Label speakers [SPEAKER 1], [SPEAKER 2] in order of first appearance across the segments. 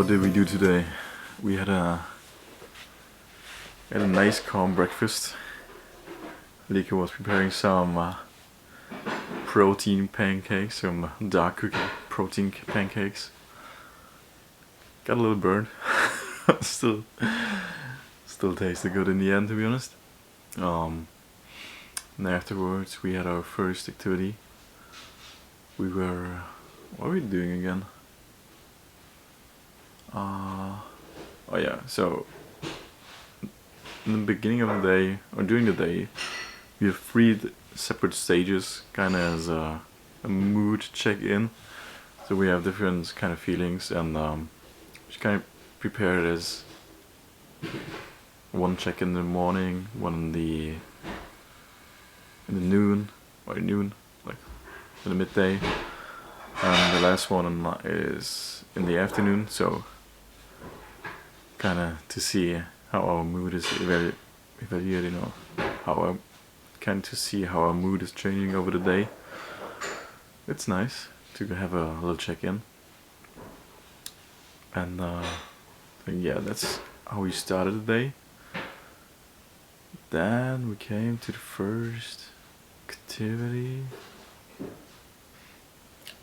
[SPEAKER 1] What did we do today? We had a nice calm breakfast. Lieke was preparing some protein pancakes, some dark cookie protein pancakes. Got a little burned. still tasted good in the end, to be honest. And afterwards we had our first activity. What were we doing again? Oh yeah, so in the beginning of the day, or during the day, we have three separate stages, kind of as a mood check-in. So we have different kind of feelings, and just kind of prepare it as one check in the morning, one in the noon, like in the midday, and the last one is in the afternoon. So kind of to see how our mood is evaluating, or to see how our mood is changing over the day. It's nice to have a little check-in, and yeah, that's how we started the day. Then we came to the first activity.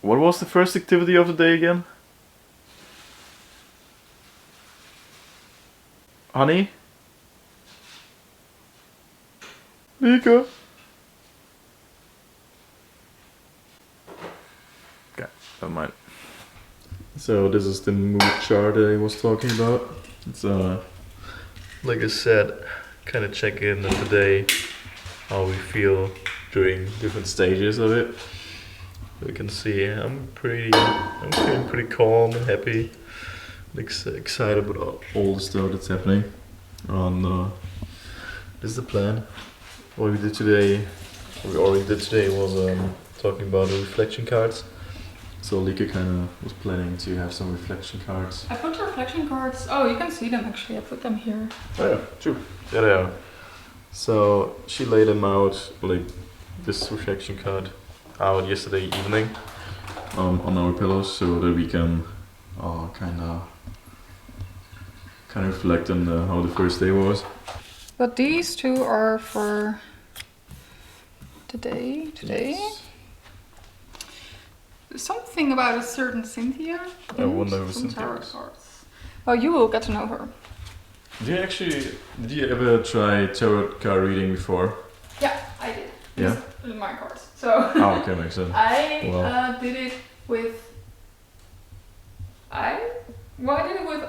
[SPEAKER 1] What was the first activity of the day again? Honey? Lieke? Okay, never mind. So this is the mood chart that I was talking about. It's like I said, kind of check in of the day, how we feel during different stages of it. You can see I'm feeling pretty calm and happy. Excited about all the stuff that's happening. And this is the plan. What we already did today was talking about the reflection cards. So Lieke kind of was planning to have some reflection cards.
[SPEAKER 2] I put the reflection cards. Oh, you can see them actually. I put them here.
[SPEAKER 1] Oh yeah, true. Yeah, they are. So she laid them out, like this reflection card, out yesterday evening on our pillows, so that we can kind of reflect on how the first day was.
[SPEAKER 2] But these two are for today.
[SPEAKER 1] Yes.
[SPEAKER 2] There's something about a certain Cynthia.
[SPEAKER 1] I wonder who
[SPEAKER 2] Some
[SPEAKER 1] Cynthia
[SPEAKER 2] tarot
[SPEAKER 1] is.
[SPEAKER 2] cards. Oh, you will get to know her.
[SPEAKER 1] Did you ever try tarot card reading before?
[SPEAKER 2] Yeah, I did.
[SPEAKER 1] Yeah?
[SPEAKER 2] These are my cards. So
[SPEAKER 1] Oh, okay, makes sense.
[SPEAKER 2] I did it with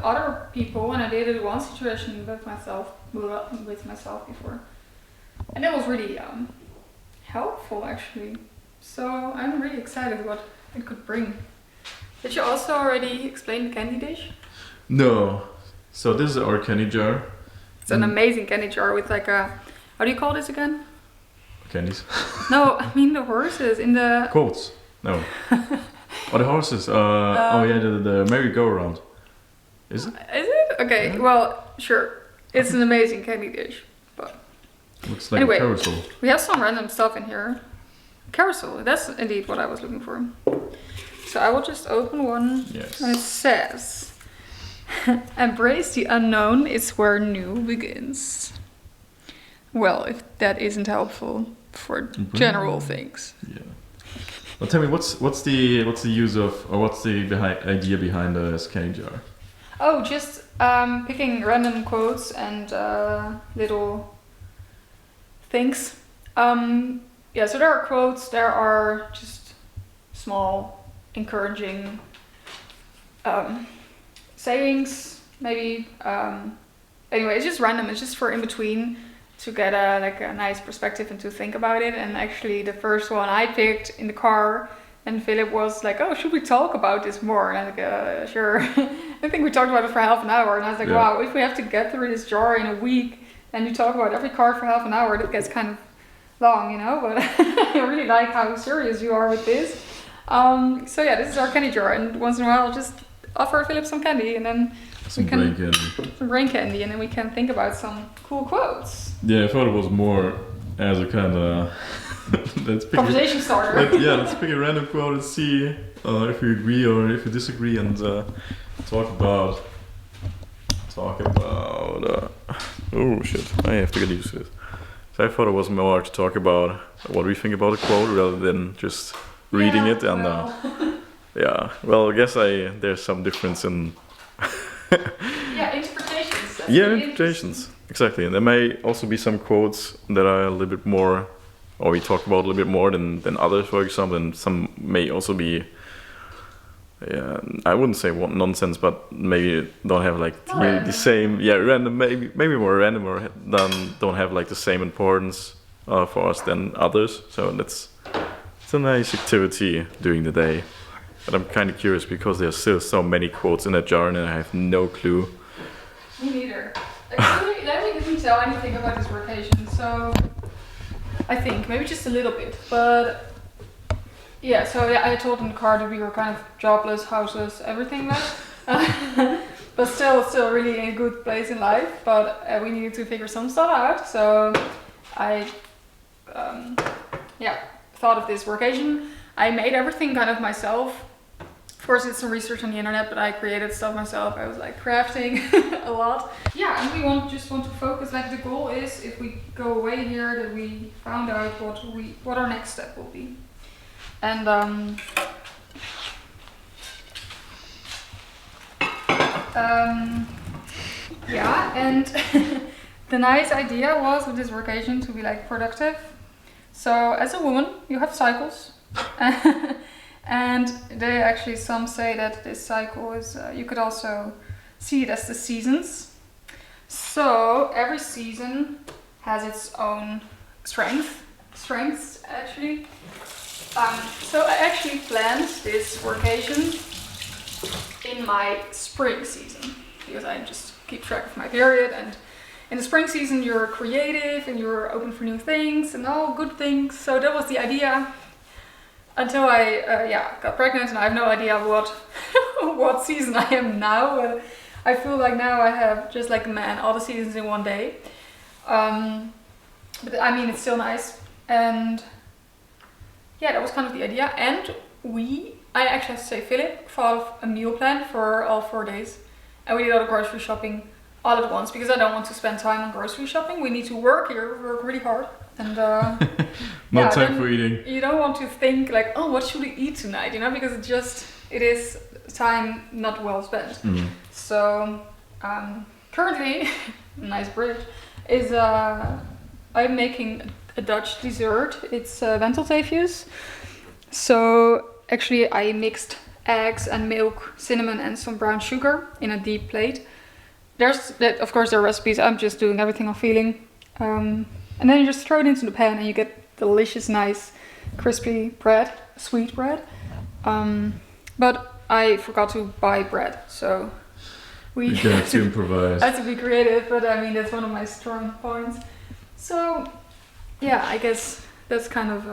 [SPEAKER 2] other people, and I did it one situation with myself before, and that was really helpful actually. So I'm really excited what it could bring. Did you also already explain the candy dish?
[SPEAKER 1] No. So this is our candy jar.
[SPEAKER 2] It's an amazing candy jar with like a, how do you call this again?
[SPEAKER 1] Candies.
[SPEAKER 2] No, I mean the horses in the...
[SPEAKER 1] Quotes. No. Oh, the horses. Oh yeah, the merry-go-round. Is it?
[SPEAKER 2] Is it? Okay,
[SPEAKER 1] Yeah.
[SPEAKER 2] well, sure. It's an amazing candy dish. But
[SPEAKER 1] Looks like
[SPEAKER 2] anyway,
[SPEAKER 1] a carousel.
[SPEAKER 2] we have some random stuff in here. Carousel, that's indeed what I was looking for. So I will just open one.
[SPEAKER 1] Yes.
[SPEAKER 2] And it says, embrace the unknown, it's where new begins. Well, if that isn't helpful for general things.
[SPEAKER 1] Yeah. Well, tell me, what's the use of, or what's the idea behind this candy jar?
[SPEAKER 2] Oh, just picking random quotes and little things. Yeah, so there are quotes, there are just small, encouraging sayings, maybe. Anyway, it's just random, it's just for in between to get a nice perspective and to think about it. And actually the first one I picked in the car, and Philip was like, oh, should we talk about this more? And I was like, sure. I think we talked about it for half an hour, and I was like, wow, if we have to get through this jar in a week and you talk about every card for half an hour, that gets kind of long, you know, but I really like how serious you are with this. So yeah, this is our candy jar, and once in a while I'll just offer Philip some candy, and then
[SPEAKER 1] Some
[SPEAKER 2] brain candy, and then we can think about some cool quotes.
[SPEAKER 1] Yeah, I thought it was more as a kind of
[SPEAKER 2] conversation starter.
[SPEAKER 1] Let's pick a random quote and see if we agree or if we disagree, and talk about. Oh shit! I have to get used to this. So I thought it was more to talk about what we think about a quote rather than just reading it. And yeah, well, I guess there's some difference in.
[SPEAKER 2] Yeah, interpretations. That's
[SPEAKER 1] Yeah,
[SPEAKER 2] really
[SPEAKER 1] interpretations. Exactly, and there may also be some quotes that are a little bit more, or we talk about a little bit more than others, for example, and some may also be. Yeah, I wouldn't say nonsense, but maybe don't have like really the same. Yeah, random. Maybe more random, or don't have like the same importance for us than others. So it's a nice activity during the day. But I'm kind of curious because there's still so many quotes in that jar, and I have no clue.
[SPEAKER 2] Me neither. Actually, let me didn't tell anything about this vacation, so I think maybe just a little bit, but. Yeah, so yeah, I told in the car that we were kind of jobless, houseless, everything like but still really in a good place in life, but we needed to figure some stuff out, so I thought of this vacation. I made everything kind of myself. Of course, did some research on the internet, but I created stuff myself. I was like crafting a lot. Yeah, and we just want to focus, like the goal is if we go away here that we found out what our next step will be. And yeah, and the nice idea was with this vacation to be like productive. So as a woman, you have cycles, and they actually some say that this cycle is you could also see it as the seasons. So every season has its own strengths actually. So I actually planned this vacation in my spring season because I just keep track of my period, and in the spring season you're creative and you're open for new things and all good things. So that was the idea until I got pregnant, and I have no idea what season I am now. I feel like now I have just like a man all the seasons in one day. But I mean it's still nice, and yeah, that was kind of the idea. And I actually have to say, Philip thought of a meal plan for all 4 days. And we did all the grocery shopping all at once because I don't want to spend time on grocery shopping. We need to work here, work really hard. And
[SPEAKER 1] no time for eating.
[SPEAKER 2] You don't want to think like, oh, what should we eat tonight? You know, because it is time not well spent. Mm. So currently, nice bridge, is I'm making a Dutch dessert. It's ventelteefjes. So actually I mixed eggs and milk, cinnamon and some brown sugar in a deep plate. Of course there are recipes, I'm just doing everything I'm feeling. And then you just throw it into the pan and you get delicious, nice, crispy bread, sweet bread. But I forgot to buy bread, so we
[SPEAKER 1] had to improvise.
[SPEAKER 2] I had to be creative, but I mean that's one of my strong points. So yeah, I guess that's kind of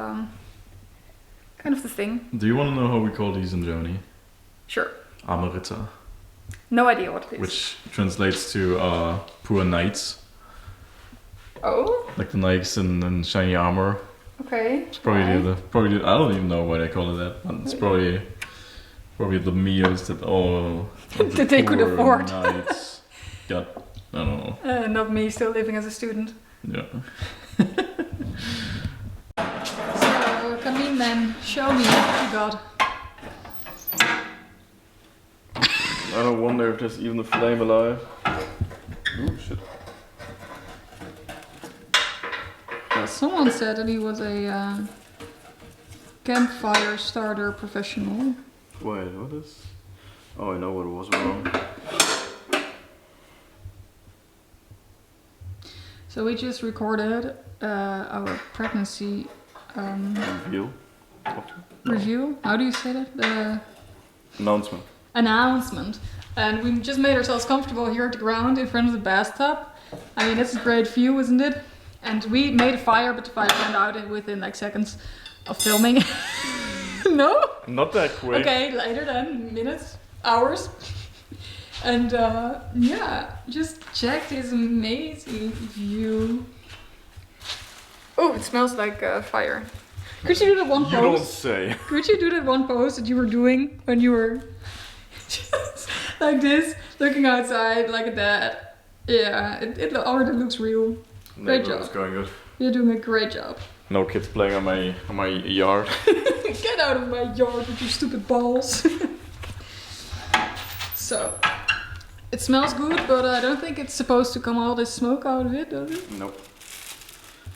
[SPEAKER 2] the thing.
[SPEAKER 1] Do you want to know how we call these in Germany?
[SPEAKER 2] Sure.
[SPEAKER 1] Amerita.
[SPEAKER 2] No idea what it is.
[SPEAKER 1] Which translates to poor knights.
[SPEAKER 2] Oh?
[SPEAKER 1] Like the knights in shiny armor.
[SPEAKER 2] Okay.
[SPEAKER 1] It's probably I don't even know why they call it that, but it's probably the meals that all
[SPEAKER 2] that they could afford.
[SPEAKER 1] Knights got. I don't know.
[SPEAKER 2] Not me, still living as a student.
[SPEAKER 1] Yeah.
[SPEAKER 2] So come in then, show me what you got.
[SPEAKER 1] I don't wonder if there's even a flame alive. Oh shit.
[SPEAKER 2] Someone said that he was a campfire starter professional.
[SPEAKER 1] Wait, what is? Oh, I know what was wrong.
[SPEAKER 2] So we just recorded our pregnancy review. How do you say that? The announcement. And we just made ourselves comfortable here at the ground in front of the bathtub. I mean, it's a great view, isn't it? And we made a fire, but the fire went out within like seconds of filming. No?
[SPEAKER 1] Not that quick.
[SPEAKER 2] Okay, later then, minutes, hours. And yeah, just check this amazing view. Oh, it smells like fire. Could you do that one pose?
[SPEAKER 1] You don't say.
[SPEAKER 2] Could you do that one pose that you were doing when you were just like this, looking outside like that. Yeah, it already looks real. Great job.
[SPEAKER 1] It's going good.
[SPEAKER 2] You're doing a great job.
[SPEAKER 1] No kids playing on my yard.
[SPEAKER 2] Get out of my yard with your stupid balls. So, it smells good, but I don't think it's supposed to come all this smoke out of it, does it?
[SPEAKER 1] Nope.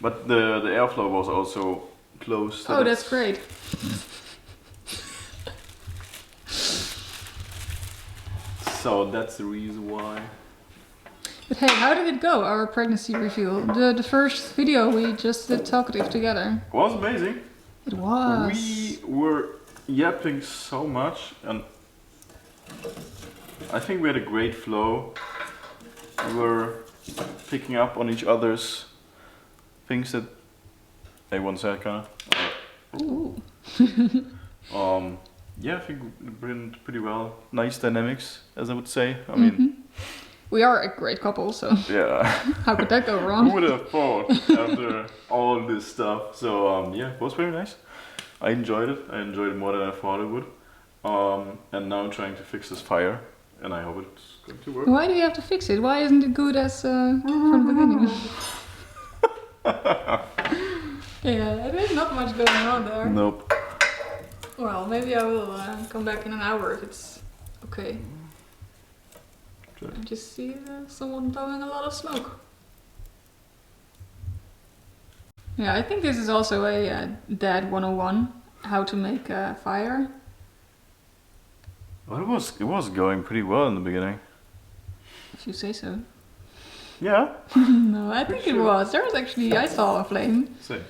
[SPEAKER 1] But the airflow was also closed.
[SPEAKER 2] Oh, that's great.
[SPEAKER 1] So that's the reason why.
[SPEAKER 2] But hey, how did it go, our pregnancy reveal? The first video we just did talkative together.
[SPEAKER 1] It was amazing.
[SPEAKER 2] It was.
[SPEAKER 1] We were yapping so much, and I think we had a great flow. We were picking up on each other's things that they once said, kind of.
[SPEAKER 2] Ooh.
[SPEAKER 1] Yeah, I think we went pretty well. Nice dynamics, as I would say. I mean,
[SPEAKER 2] we are a great couple, so
[SPEAKER 1] yeah.
[SPEAKER 2] how could that go wrong?
[SPEAKER 1] Who would have thought after all this stuff? So yeah, it was very nice. I enjoyed it. I enjoyed it more than I thought it would. And now I'm trying to fix this fire, and I hope it's going to work.
[SPEAKER 2] Why do you have to fix it? Why isn't it good as from the beginning? Yeah, there's not much going on there.
[SPEAKER 1] Nope.
[SPEAKER 2] Well, maybe I will come back in an hour if it's okay.
[SPEAKER 1] Sure.
[SPEAKER 2] I just see someone blowing a lot of smoke. Yeah, I think this is also a Dad 101, how to make a fire.
[SPEAKER 1] Well, it was going pretty well in the beginning.
[SPEAKER 2] If you say so.
[SPEAKER 1] Yeah.
[SPEAKER 2] No, I think it was. There was actually, I saw a flame.
[SPEAKER 1] Same.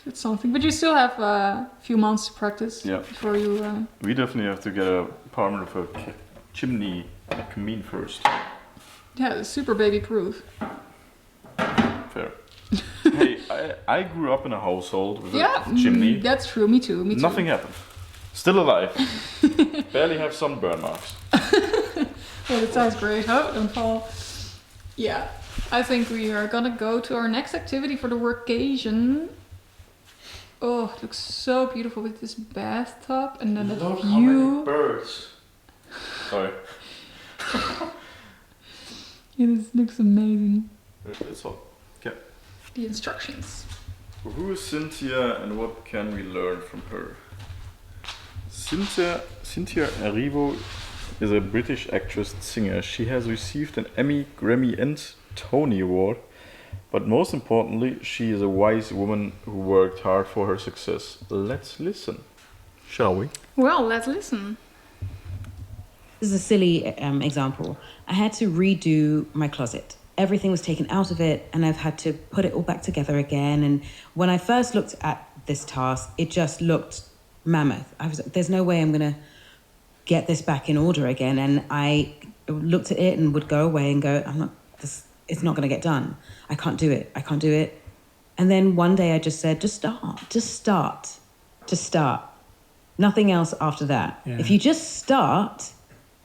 [SPEAKER 2] It's something, but you still have a few months to practice before you...
[SPEAKER 1] We definitely have to get a apartment with a chimney, a camine first.
[SPEAKER 2] Yeah, it's super baby proof.
[SPEAKER 1] Fair. Hey, I grew up in a household with a chimney.
[SPEAKER 2] That's true, me too.
[SPEAKER 1] Nothing happened. Still alive. Barely have sunburn marks.
[SPEAKER 2] Well, it sounds great. Oh, don't fall. Yeah, I think we are gonna go to our next activity for the workation. Oh, it looks so beautiful with this bathtub and then the view.
[SPEAKER 1] Look how many birds. Sorry.
[SPEAKER 2] Yeah, this looks amazing.
[SPEAKER 1] That's all. Okay.
[SPEAKER 2] The instructions.
[SPEAKER 1] Who is Cynthia and what can we learn from her? Cynthia Erivo is a British actress and singer. She has received an Emmy, Grammy and Tony Award. But most importantly, she is a wise woman who worked hard for her success. Let's listen, shall we?
[SPEAKER 2] Well, let's listen.
[SPEAKER 3] This is a silly example. I had to redo my closet. Everything was taken out of it and I've had to put it all back together again. And when I first looked at this task, it just looked mammoth. I was like, there's no way I'm going to get this back in order again. And I looked at it and would go away and go, it's not going to get done. I can't do it. And then one day I just said, just start. Nothing else after that. Yeah. If you just start,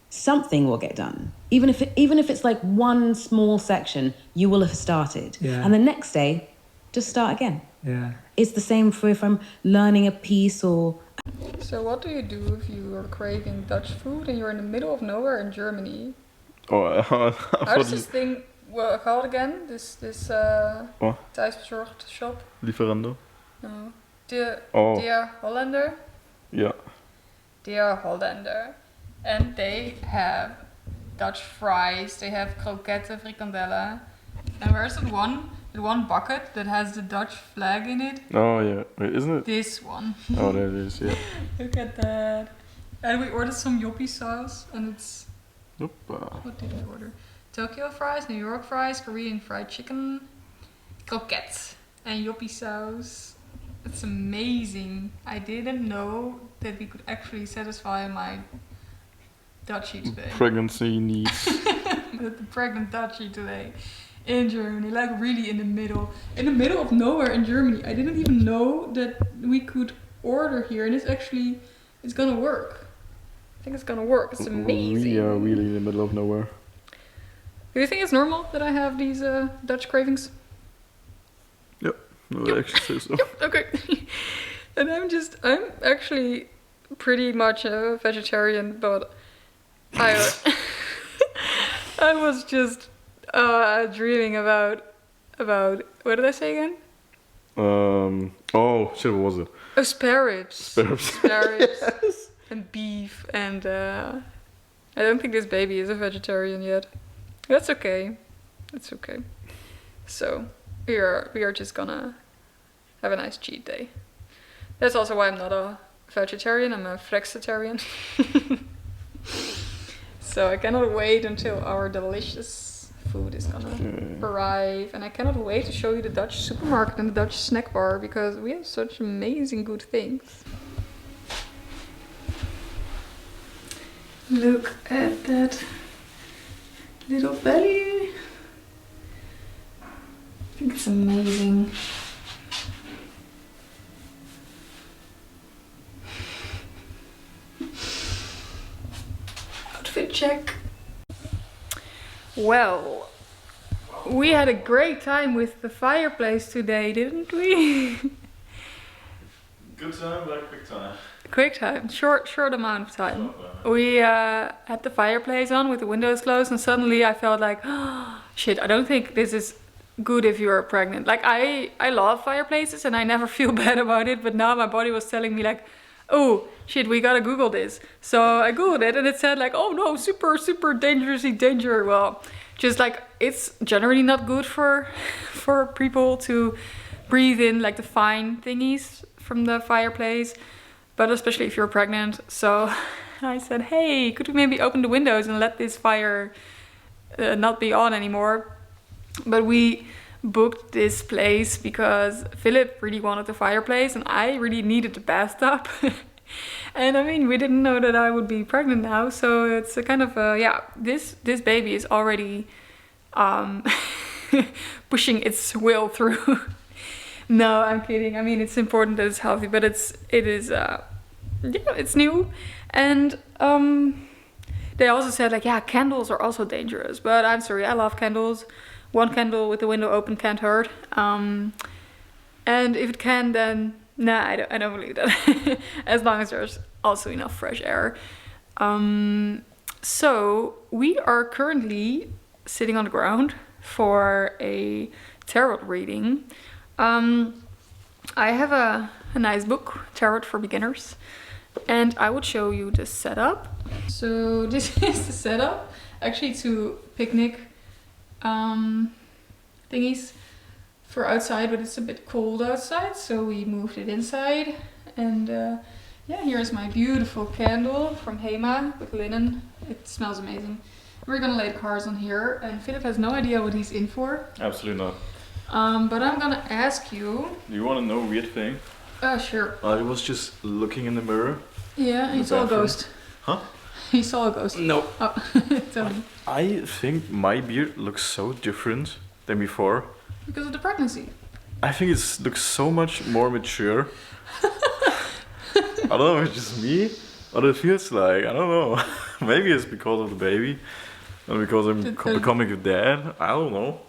[SPEAKER 3] something will get done. Even if it's like one small section, you will have started. Yeah. And the next day, just start again. Yeah. It's the same for if I'm learning a piece or...
[SPEAKER 2] So what do you do if you are craving Dutch food and you're in the middle of nowhere in Germany?
[SPEAKER 1] Oh,
[SPEAKER 2] how does this thing called again? This thuisbezorgd shop?
[SPEAKER 1] Lieferando?
[SPEAKER 2] No. De Hollander?
[SPEAKER 1] Yeah.
[SPEAKER 2] De Hollander. And they have Dutch fries, they have croquetten, frikandellen. And where's that one bucket that has the Dutch flag in it?
[SPEAKER 1] Oh yeah, wait, isn't it?
[SPEAKER 2] This one.
[SPEAKER 1] Oh, there it is, yeah.
[SPEAKER 2] Look at that. And we ordered some yoppie sauce, and it's...
[SPEAKER 1] Opa.
[SPEAKER 2] What did I order? Tokyo fries, New York fries, Korean fried chicken, croquettes, and yoppie sauce. It's amazing. I didn't know that we could actually satisfy my Dutchie today.
[SPEAKER 1] Pregnancy needs.
[SPEAKER 2] The pregnant Dutchie today in Germany, like really in the middle of nowhere in Germany. I didn't even know that we could order here, and it's gonna work. I think it's gonna work. It's amazing.
[SPEAKER 1] We are really in the middle of nowhere.
[SPEAKER 2] Do you think it's normal that I have these Dutch cravings?
[SPEAKER 1] Yep. No, I actually say so.
[SPEAKER 2] Yep, okay. And I'm actually pretty much a vegetarian, but I was just dreaming about what did I say again?
[SPEAKER 1] Oh shit, what was it?
[SPEAKER 2] Oh, spare ribs.
[SPEAKER 1] Spare ribs.
[SPEAKER 2] Yes. And beef and I don't think this baby is a vegetarian yet. That's okay. It's okay. So we are just gonna have a nice cheat day. That's also why I'm not a vegetarian. I'm a flexitarian. So I cannot wait until our delicious food is gonna arrive, and I cannot wait to show you the Dutch supermarket and the Dutch snack bar because we have such amazing good things. Look at that little belly. I think it's amazing. Outfit check. Well, we had a great time with the fireplace today, didn't we?
[SPEAKER 1] Good time, but quick time.
[SPEAKER 2] Quick time, short amount of time. We had the fireplace on with the windows closed, and suddenly I felt like, oh, shit, I don't think this is good if you're pregnant. Like I love fireplaces and I never feel bad about it, but now my body was telling me like, oh shit, we gotta Google this. So I Googled it and it said like, oh no, super dangerously dangerous. Well, just like it's generally not good for people to breathe in like the fine thingies from the fireplace, but especially if you're pregnant. So I said, hey, could we maybe open the windows and let this fire not be on anymore? But we booked this place because Philip really wanted the fireplace and I really needed the bathtub. And I mean, we didn't know that I would be pregnant now, so it's a kind of this baby is already pushing its will through. No, I'm kidding. I mean, it's important that it's healthy, but it's new. And they also said like, yeah, candles are also dangerous, but I'm sorry, I love candles. One candle with the window open can't hurt. And if it can, then nah, I don't believe that. As long as there's also enough fresh air. So we are currently sitting on the ground for a tarot reading. I have a nice book, Tarot for Beginners, and I would show you the setup. So this is the setup. Actually, two picnic thingies for outside, but it's a bit cold outside, so we moved it inside. And yeah, here's my beautiful candle from Hema with linen. It smells amazing. We're gonna lay the cards on here, and Philip has no idea what he's in for.
[SPEAKER 1] Absolutely not.
[SPEAKER 2] But I'm gonna ask you.
[SPEAKER 1] Do you want to know a weird thing?
[SPEAKER 2] Sure.
[SPEAKER 1] I was just looking in the mirror.
[SPEAKER 2] Yeah, he saw a ghost.
[SPEAKER 1] Huh?
[SPEAKER 2] He saw a ghost.
[SPEAKER 1] No.
[SPEAKER 2] Oh, tell me.
[SPEAKER 1] I think my beard looks so different than before.
[SPEAKER 2] Because of the pregnancy.
[SPEAKER 1] I think it looks so much more mature. I don't know if it's just me, what it feels like. I don't know. Maybe it's because of the baby, and because I'm becoming a dad. I don't know.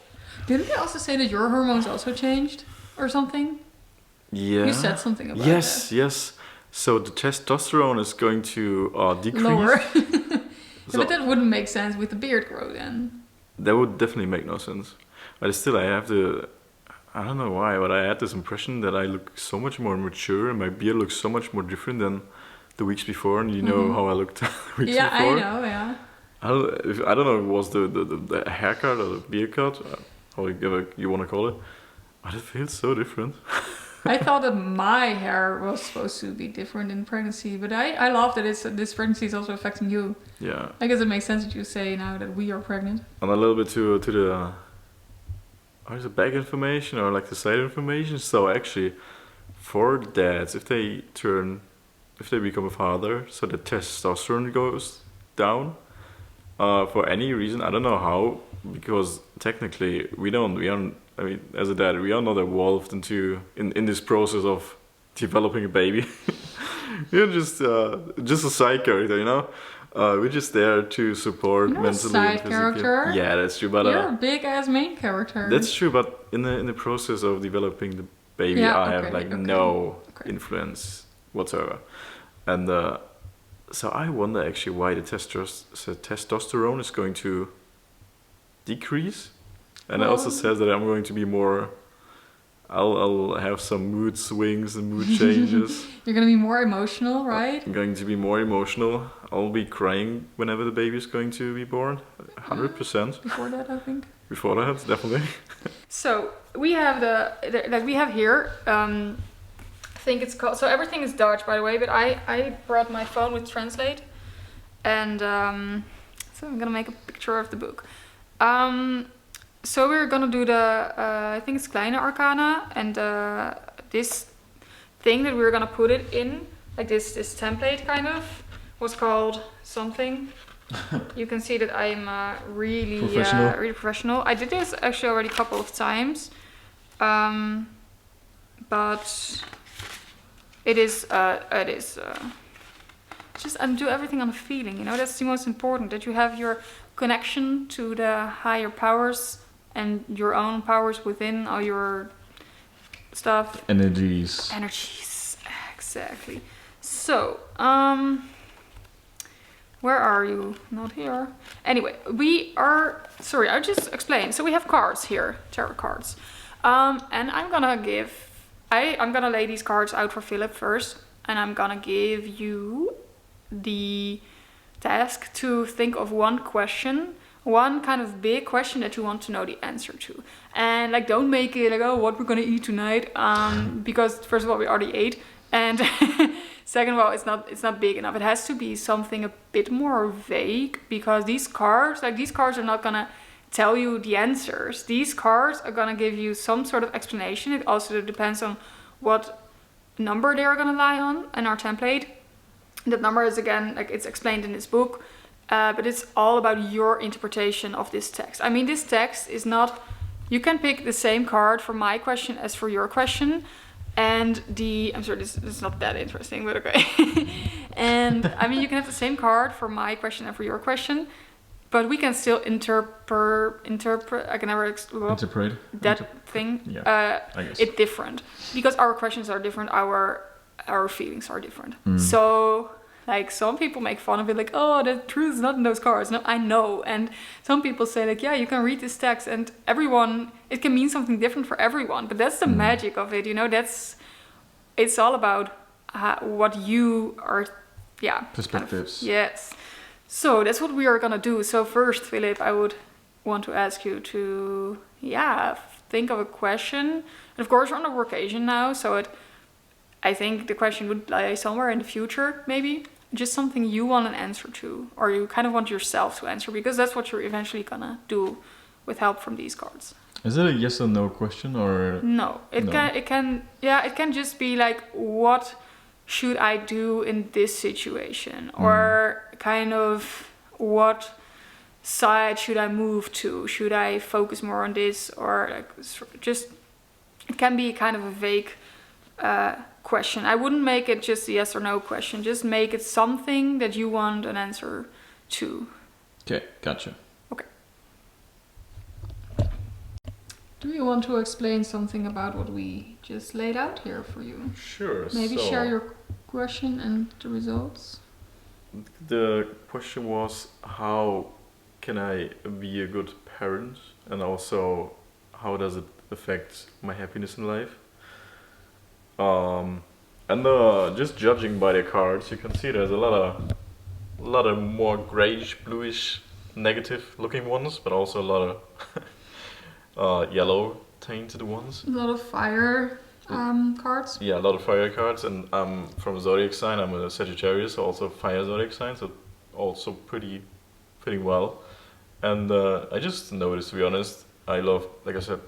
[SPEAKER 2] Didn't they also say that your hormones also changed or something?
[SPEAKER 1] Yeah.
[SPEAKER 2] You said something about
[SPEAKER 1] yes,
[SPEAKER 2] that.
[SPEAKER 1] Yes. So the testosterone is going to decrease.
[SPEAKER 2] Lower.
[SPEAKER 1] So
[SPEAKER 2] but that wouldn't make sense with the beard growth then.
[SPEAKER 1] That would definitely make no sense. But still, I have to. I don't know why, but I had this impression that I look so much more mature and my beard looks so much more different than the weeks before. And you know how I looked the weeks before.
[SPEAKER 2] Yeah, I know. Yeah.
[SPEAKER 1] I don't know if it was the haircut or the beard cut, however you want to call it, but it feels so different.
[SPEAKER 2] I thought that my hair was supposed to be different in pregnancy, but I love that this pregnancy is also affecting you.
[SPEAKER 1] Yeah.
[SPEAKER 2] I guess it makes sense that you say now that we are pregnant.
[SPEAKER 1] And a little bit to the back information or like the side information. So actually, for dads, if they become a father, so the testosterone goes down. For any reason, I don't know how, because technically we aren't. I mean, as a dad, we are not evolved in this process of developing a baby. We're just a side character, you know. We're just there to support
[SPEAKER 2] You're
[SPEAKER 1] mentally
[SPEAKER 2] a
[SPEAKER 1] and
[SPEAKER 2] side
[SPEAKER 1] physically.
[SPEAKER 2] character.
[SPEAKER 1] Yeah, that's true. But
[SPEAKER 2] you're a big ass main character.
[SPEAKER 1] that's true. But in the process of developing the baby, I have no influence whatsoever. And So I wonder actually why the testosterone is going to decrease, and it also says that I'm going to be more. I'll have some mood swings and mood changes.
[SPEAKER 2] You're gonna be more emotional, right?
[SPEAKER 1] I'm going to be more emotional. I'll be crying whenever the baby is going to be born. 100%.
[SPEAKER 2] Before that, I think.
[SPEAKER 1] Before that, definitely.
[SPEAKER 2] So we have we have here. I think it's called. So everything is Dutch, by the way. But I brought my phone with Translate, and so I'm gonna make a picture of the book. So we're gonna do the I think it's Kleine Arcana, and this thing that we're gonna put it in, like this template kind of, was called something. You can see that I'm really professional. I did this actually already a couple of times, but it is just do everything on a feeling. You know, that's the most important. That you have your connection to the higher powers and your own powers within all your stuff.
[SPEAKER 1] Energies,
[SPEAKER 2] exactly. So, where are you? Not here. Anyway, I'll just explain. So we have cards here, tarot cards. And I'm gonna lay these cards out for Philip first, and I'm gonna give you the task to think of one question, one kind of big question that you want to know the answer to. And like, don't make it like, oh, what we're gonna eat tonight, because first of all, we already ate, and second of all, it's not big enough. It has to be something a bit more vague, because these cards are not gonna tell you the answers. These cards are gonna give you some sort of explanation. It also depends on what number they are gonna lie on in our template. That number is, again, like it's explained in this book, but it's all about your interpretation of this text. I mean, this text is not, you can pick the same card for my question as for your question, and I'm sorry, this is not that interesting, but okay. And I mean, you can have the same card for my question and for your question, but we can still interpret. I can never
[SPEAKER 1] interpret
[SPEAKER 2] that thing.
[SPEAKER 1] Yeah, I guess
[SPEAKER 2] it's different because our questions are different. Our feelings are different. So, like, some people make fun of it, like, oh, the truth is not in those cards. No, I know. And some people say, like, yeah, you can read this text, and it can mean something different for everyone. But that's the magic of it, you know. It's all about what you are,
[SPEAKER 1] perspectives.
[SPEAKER 2] Yes. So that's what we are gonna do. So first, Philip, I would want to ask you to, think of a question. And of course, we're on a workation now, so I think the question would lie somewhere in the future, maybe. Just something you want an answer to, or you kind of want yourself to answer, because that's what you're eventually gonna do with help from these cards.
[SPEAKER 1] Is it a yes or no question, or
[SPEAKER 2] no? It can just be like, what should I do in this situation, or kind of what side should I move to? Should I focus more on this, or like just? It can be kind of a vague question. I wouldn't make it just a yes or no question. Just make it something that you want an answer to.
[SPEAKER 1] Okay, gotcha.
[SPEAKER 2] Okay. Do you want to explain something about what we just laid out here for you?
[SPEAKER 1] Sure.
[SPEAKER 2] Maybe share your question and the results.
[SPEAKER 1] The question was, how can I be a good parent, and also how does it affect my happiness in life? And just judging by the cards, you can see there's a lot of more grayish, bluish, negative looking ones, but also a lot of yellow tainted ones.
[SPEAKER 2] A lot of fire cards.
[SPEAKER 1] Yeah, a lot of fire cards, and I'm from a zodiac sign. I'm a Sagittarius, also fire zodiac sign, so also pretty fitting well. And I just noticed, to be honest, I love, like I said,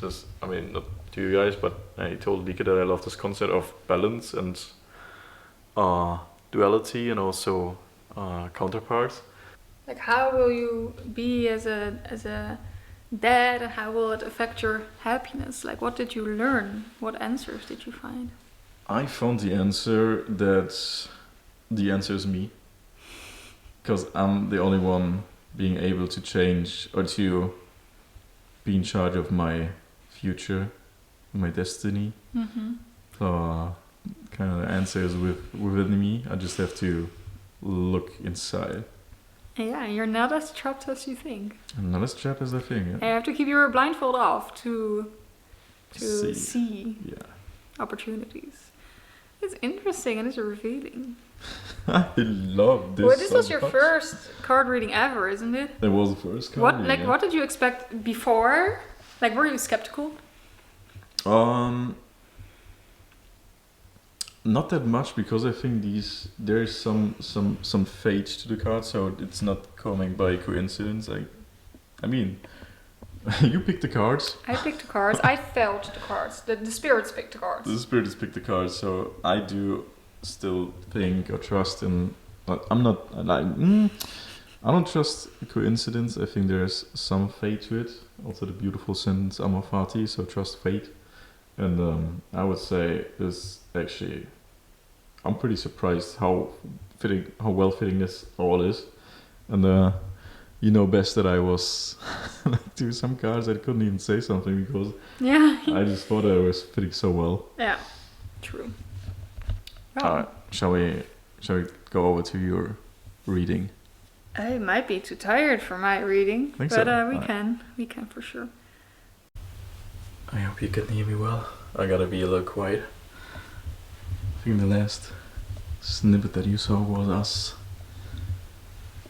[SPEAKER 1] this. I mean, not to you guys, but I told Lieke that I love this concept of balance and duality, and also counterparts.
[SPEAKER 2] Like, how will you be as a dad, and how will it affect your happiness? Like, what did you learn? What answers did you find?
[SPEAKER 1] I found the answer that the answer is me, because I'm the only one being able to change or to be in charge of my future, my destiny.
[SPEAKER 2] Mm-hmm.
[SPEAKER 1] Kind of the answer is within me. I just have to look inside.
[SPEAKER 2] Yeah, and you're not as trapped as you think.
[SPEAKER 1] And not as trapped as I think.
[SPEAKER 2] And you have to keep your blindfold off to see
[SPEAKER 1] Yeah.
[SPEAKER 2] opportunities. It's interesting and it's revealing.
[SPEAKER 1] I love this.
[SPEAKER 2] Well, this was
[SPEAKER 1] so
[SPEAKER 2] your
[SPEAKER 1] much.
[SPEAKER 2] first card reading ever, isn't it?
[SPEAKER 1] It was the first card.
[SPEAKER 2] What did you expect before? Like, were you skeptical?
[SPEAKER 1] Not that much, because I think there is some fate to the card, so it's not coming by coincidence. I mean, you picked the cards.
[SPEAKER 2] I picked the cards. I felt the cards. The spirits picked the cards.
[SPEAKER 1] The spirits picked the cards, so I do still think or trust in. I'm not like. I don't trust coincidence. I think there's some fate to it. Also, the beautiful sentence "Amor fati," so trust fate. And I would say this actually. I'm pretty surprised how well fitting this all is, and you know best that I was like to some cards I couldn't even say something because I just thought I was fitting so well.
[SPEAKER 2] Yeah, true.
[SPEAKER 1] Alright, shall we go over to your reading?
[SPEAKER 2] I might be too tired for my reading,
[SPEAKER 1] Think
[SPEAKER 2] but
[SPEAKER 1] so.
[SPEAKER 2] we can for sure.
[SPEAKER 1] I hope you can hear me well. I gotta be a little quiet. I think the last snippet that you saw was us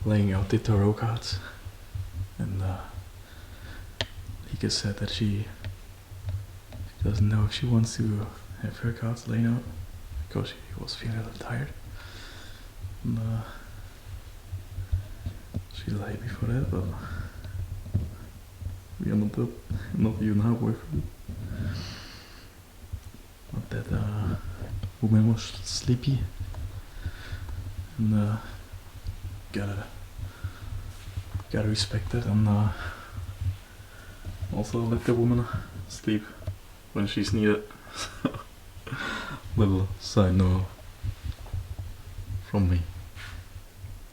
[SPEAKER 1] laying out the tarot cards, and Lieke said that she doesn't know if she wants to have her cards laid out because she was feeling a little tired. And she lied before that, but we ended up not even halfway through. But that woman was sleepy, and gotta respect it, and also let the woman sleep when she's needed. Little side note from me.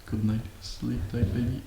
[SPEAKER 1] Good night, sleep tight, baby.